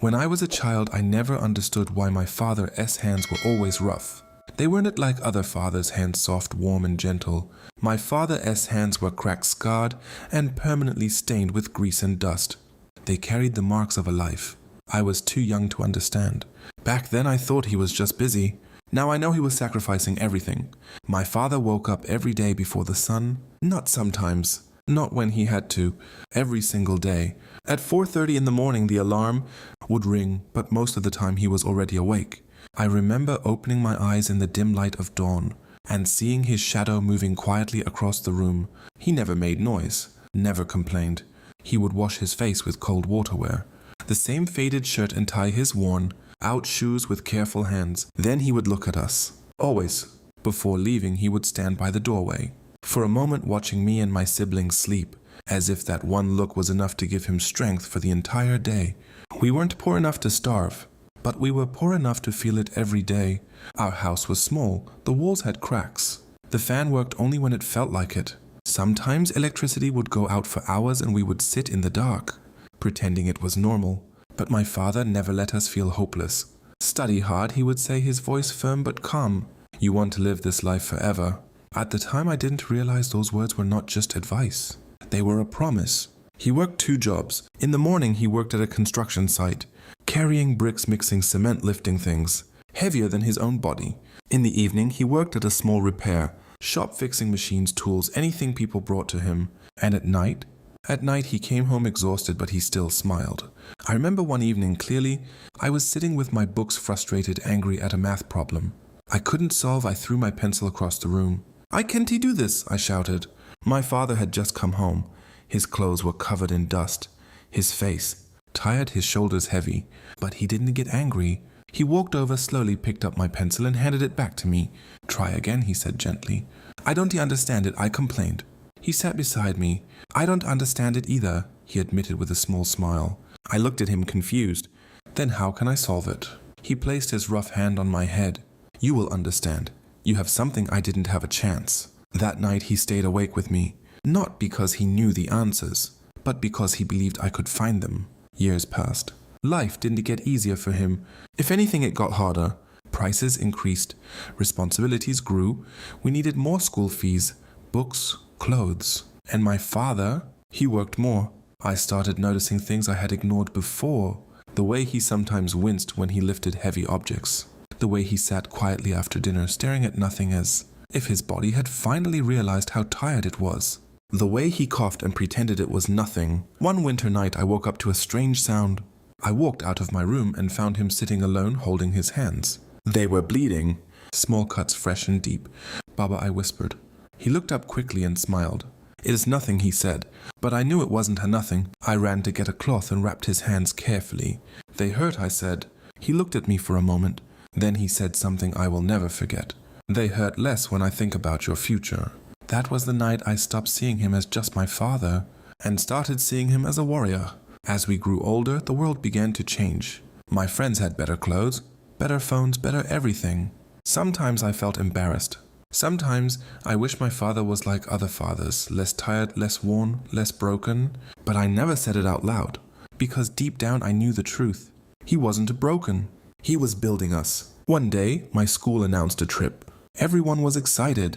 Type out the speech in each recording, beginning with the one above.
When I was a child, I never understood why my father's hands were always rough. They weren't like other fathers' hands, soft, warm, and gentle. My father's hands were cracked, scarred, and permanently stained with grease and dust. They carried the marks of a life. I was too young to understand. Back then I thought he was just busy. Now I know he was sacrificing everything. My father woke up every day before the sun. Not sometimes. Not when he had to. Every single day. At 4:30 in the morning the alarm would ring, but most of the time he was already awake. I remember opening my eyes in the dim light of dawn and seeing his shadow moving quietly across the room. He never made noise, never complained. He would wash his face with cold water wear. The same faded shirt and tie, his worn out shoes with careful hands. Then he would look at us. Always. Before leaving, he would stand by the doorway, for a moment watching me and my siblings sleep, as if that one look was enough to give him strength for the entire day. We weren't poor enough to starve, but we were poor enough to feel it every day. Our house was small, the walls had cracks. The fan worked only when it felt like it. Sometimes electricity would go out for hours and we would sit in the dark, pretending it was normal. But my father never let us feel hopeless. Study hard, he would say, his voice firm but calm. You want to live this life forever. At the time I didn't realize those words were not just advice. They were a promise. He worked 2 jobs. In the morning he worked at a construction site, carrying bricks, mixing cement, lifting things heavier than his own body. In the evening he worked at a small repair shop, fixing machines, tools, anything people brought to him. And at night he came home exhausted, but he still smiled. I remember one evening clearly. I was sitting with my books, frustrated, angry at a math problem I couldn't solve. I threw my pencil across the room. "I can't do this," I shouted. My father had just come home. His clothes were covered in dust, his face tired, his shoulders heavy, but he didn't get angry. He walked over, slowly picked up my pencil and handed it back to me. "Try again," he said gently. "I don't understand it," I complained. He sat beside me. "I don't understand it either," he admitted with a small smile. I looked at him confused. "Then how can I solve it?" He placed his rough hand on my head. "You will understand. You have something I didn't have a chance." That night he stayed awake with me, not because he knew the answers, but because he believed I could find them. Years passed. Life didn't get easier for him. If anything, it got harder. Prices increased. Responsibilities grew. We needed more school fees, books, clothes. And my father, he worked more. I started noticing things I had ignored before. The way he sometimes winced when he lifted heavy objects. The way he sat quietly after dinner, staring at nothing, as if his body had finally realized how tired it was. The way he coughed and pretended it was nothing. One winter night I woke up to a strange sound. I walked out of my room and found him sitting alone, holding his hands. They were bleeding. Small cuts, fresh and deep. "Baba," I whispered. He looked up quickly and smiled. "It is nothing," he said, but I knew it wasn't a nothing. I ran to get a cloth and wrapped his hands carefully. "They hurt," I said. He looked at me for a moment. Then he said something I will never forget. "They hurt less when I think about your future." That was the night I stopped seeing him as just my father and started seeing him as a warrior. As we grew older, the world began to change. My friends had better clothes, better phones, better everything. Sometimes I felt embarrassed. Sometimes I wished my father was like other fathers, less tired, less worn, less broken. But I never said it out loud, because deep down I knew the truth. He wasn't broken. He was building us. One day, my school announced a trip. Everyone was excited.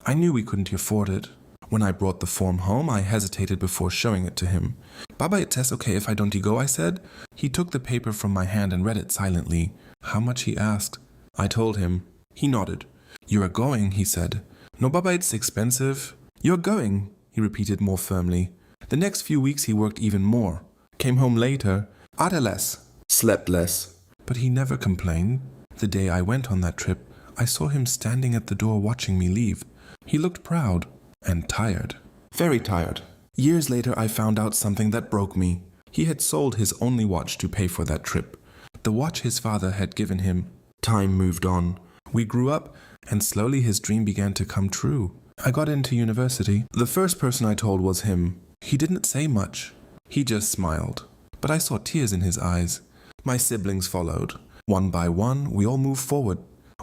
I knew we couldn't afford it. When I brought the form home, I hesitated before showing it to him. "Baba, it's okay if I don't go," I said. He took the paper from my hand and read it silently. "How much?" he asked. I told him. He nodded. "You are going," he said. "No, Baba, it's expensive." "You're going," he repeated more firmly. The next few weeks he worked even more. Came home later, ate less, slept less. But he never complained. The day I went on that trip, I saw him standing at the door watching me leave. He looked proud and tired. Very tired. Years later I found out something that broke me. He had sold his only watch to pay for that trip. The watch his father had given him. Time moved on. We grew up, and slowly his dream began to come true. I got into university. The first person I told was him. He didn't say much. He just smiled. But I saw tears in his eyes. My siblings followed. One by one, we all moved forward.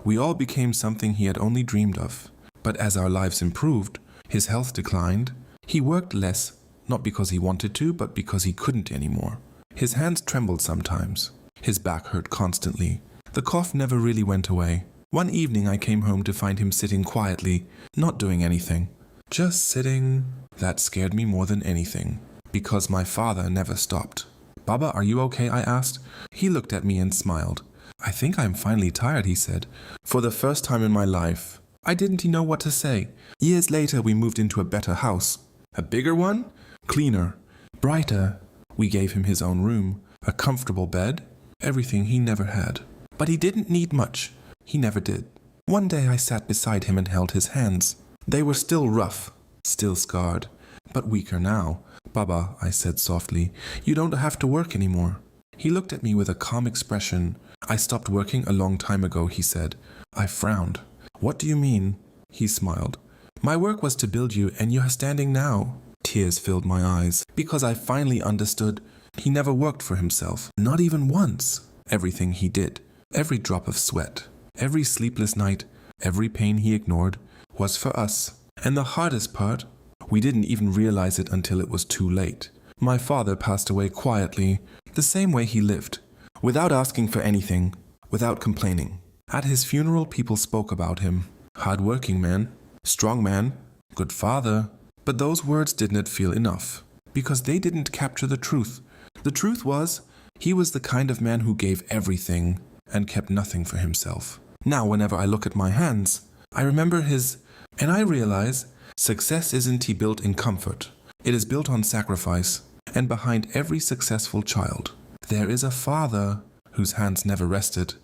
We all became something he had only dreamed of. But as our lives improved, his health declined. He worked less, not because he wanted to, but because he couldn't anymore. His hands trembled sometimes. His back hurt constantly. The cough never really went away. One evening I came home to find him sitting quietly, not doing anything. Just sitting. That scared me more than anything, because my father never stopped. "Baba, are you okay?" I asked. He looked at me and smiled. "I think I'm finally tired," he said. For the first time in my life, I didn't know what to say. Years later, we moved into a better house. A bigger one? Cleaner. Brighter. We gave him his own room, a comfortable bed, everything he never had. But he didn't need much. He never did. One day I sat beside him and held his hands. They were still rough, still scarred, but weaker now. "Baba," I said softly, "you don't have to work anymore." He looked at me with a calm expression. "I stopped working a long time ago," he said. I frowned. "What do you mean?" He smiled. "My work was to build you, and you are standing now." Tears filled my eyes, because I finally understood he never worked for himself, not even once. Everything he did, every drop of sweat, every sleepless night, every pain he ignored, was for us. And the hardest part, we didn't even realize it until it was too late. My father passed away quietly, the same way he lived, without asking for anything, without complaining. At his funeral, people spoke about him. Hard-working man, strong man, good father. But those words didn't feel enough, because they didn't capture the truth. The truth was, he was the kind of man who gave everything and kept nothing for himself. Now, whenever I look at my hands, I remember his, and I realize success isn't built in comfort. It is built on sacrifice, and behind every successful child, there is a father whose hands never rested,